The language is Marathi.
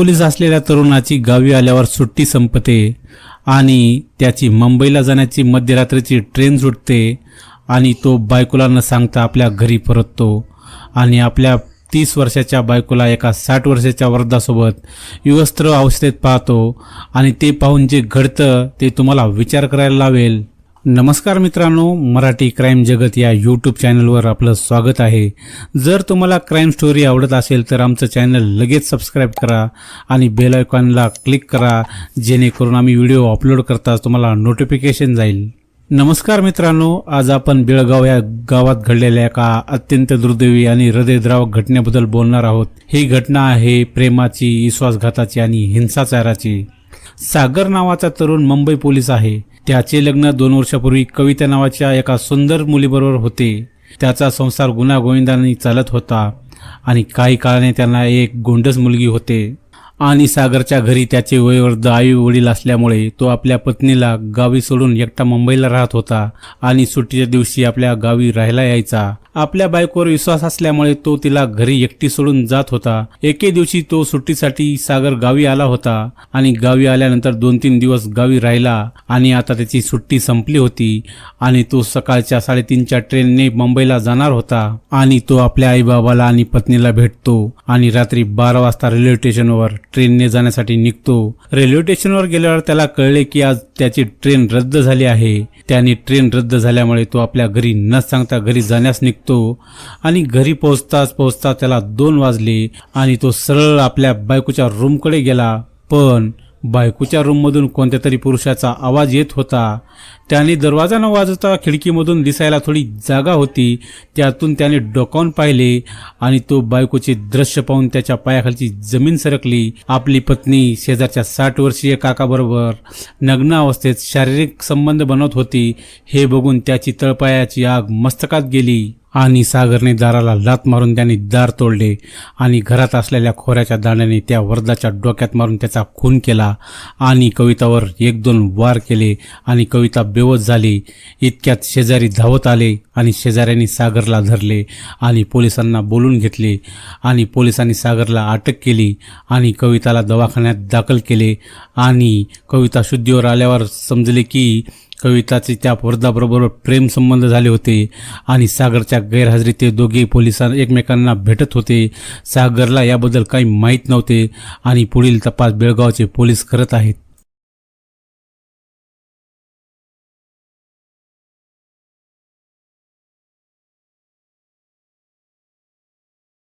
पोलीस असलेल्या तरुणाची गावी आल्यावर सुट्टी संपते आणि त्याची मुंबईला जाण्याची मध्यरात्रीची ट्रेन सुटते आणि तो बायकोला न सांगता आपल्या घरी परततो आणि आपल्या 30 वर्षाच्या बायकोला एका 60 वर्षाच्या वृद्धासोबत विवस्त्र अवस्थेत पाहतो आणि ते पाहून जे घडतं ते तुम्हाला विचार करायला लावेल। नमस्कार मित्रांनो, मराठी क्राईम जगत या यूट्यूब चॅनलवर आपलं स्वागत आहे। जर तुम्हाला क्राईम स्टोरी आवडत असेल तर आमचं चॅनल लगेच सबस्क्राईब करा आणि बेल आयकॉनला क्लिक करा, जेणेकरून आम्ही व्हिडिओ अपलोड करताच तुम्हाला नोटिफिकेशन जाईल। नमस्कार मित्रांनो, आज आपण बेळगाव या गावात घडलेल्या एका अत्यंत दुर्दैवी आणि हृदयद्रावक घटनेबद्दल बोलणार आहोत। ही घटना आहे प्रेमाची, विश्वासघाताची आणि हिंसाचाराची। सागर नावाचा तरुण मुंबई पोलीस आहे। त्याचे लग्न 2 वर्षापूर्वी कविता नावाच्या एका सुंदर मुलीबरोबर होते। त्याचा संसार गुण्यागोविंदाने चालत होता आणि काही काळाने त्यांना एक गोंडस मुलगी होते आणि सागरच्या घरी त्याचे वयोवृद्ध आई वडील असल्यामुळे तो आपल्या पत्नीला गावी सोडून एकटा मुंबईला राहत होता आणि सुट्टीच्या दिवशी आपल्या गावी राहायला यायचा। आपल्या बायकोवर विश्वास असल्यामुळे तो तिला घरी एकटी सोडून जात होता। एके दिवशी तो सुट्टीसाठी सागर गावी आला होता आणि गावी आल्यानंतर 2-3 दिवस गावी राहिला आणि आता त्याची सुट्टी संपली होती आणि तो सकाळच्या 3:30च्या ट्रेनने मुंबईला जाणार होता आणि तो आपल्या आईबाबाला आणि पत्नीला भेटतो आणि रात्री 12 वाजता रेल्वे स्टेशनवर ट्रेनने जाण्यासाठी निघतो। रेल्वे स्टेशनवर गेल्यावर त्याला कळले की आज त्याची ट्रेन रद्द झाली आहे। त्याने ट्रेन रद्द झाल्यामुळे तो आपल्या घरी न सांगता घरी जाण्यास निघतो आणि घरी पोहोचताच त्याला 2 वाजले आणि तो सरळ आपल्या बायकोच्या रूमकडे गेला, पण बायकोच्या रूममधून कोणत्या तरी पुरुषाचा आवाज येत होता। त्याने दरवाजा न वाजवता खिडकीमधून दिसायला थोडी जागा होती, त्यातून त्याने डोकावून पाहिले आणि तो बायकोचे दृश्य पाहून त्याच्या पायाखालची जमीन सरकली। आपली पत्नी शेजारच्या 60 वर्षीय काकाबरोबर नग्न अवस्थेत शारीरिक संबंध बनवत होती। हे बघून त्याची तळपायाची आग मस्तकात गेली आणि सागरने दाराला लाथ मारून त्याने दार तोडले आणि घरात असलेल्या खोऱ्याच्या दांड्याने त्या वृद्धाच्या डोक्यात मारून त्याचा खून केला आणि कवितावर 1-2 वार केले आणि कविता बेहोश झाली। इतक्यात शेजारी धावत आले आणि शेजाऱ्यांनी सागरला धरले आणि पोलिसांना बोलून घेतले आणि पोलिसांनी सागरला अटक केली आणि कविताला दवाखान्यात दाखल केले आणि कविता शुद्धीवर आल्यावर समजले की कविताचे त्या वृद्धाबरोबर प्रेम संबंध झाले होते आणि सागरच्या गैरहजेरीत ते दोघे पोलिसांना एकमेकांना भेटत होते। सागरला याबद्दल काही माहीत नव्हते आणि पुढील तपास बेळगावचे पोलीस करत आहेत।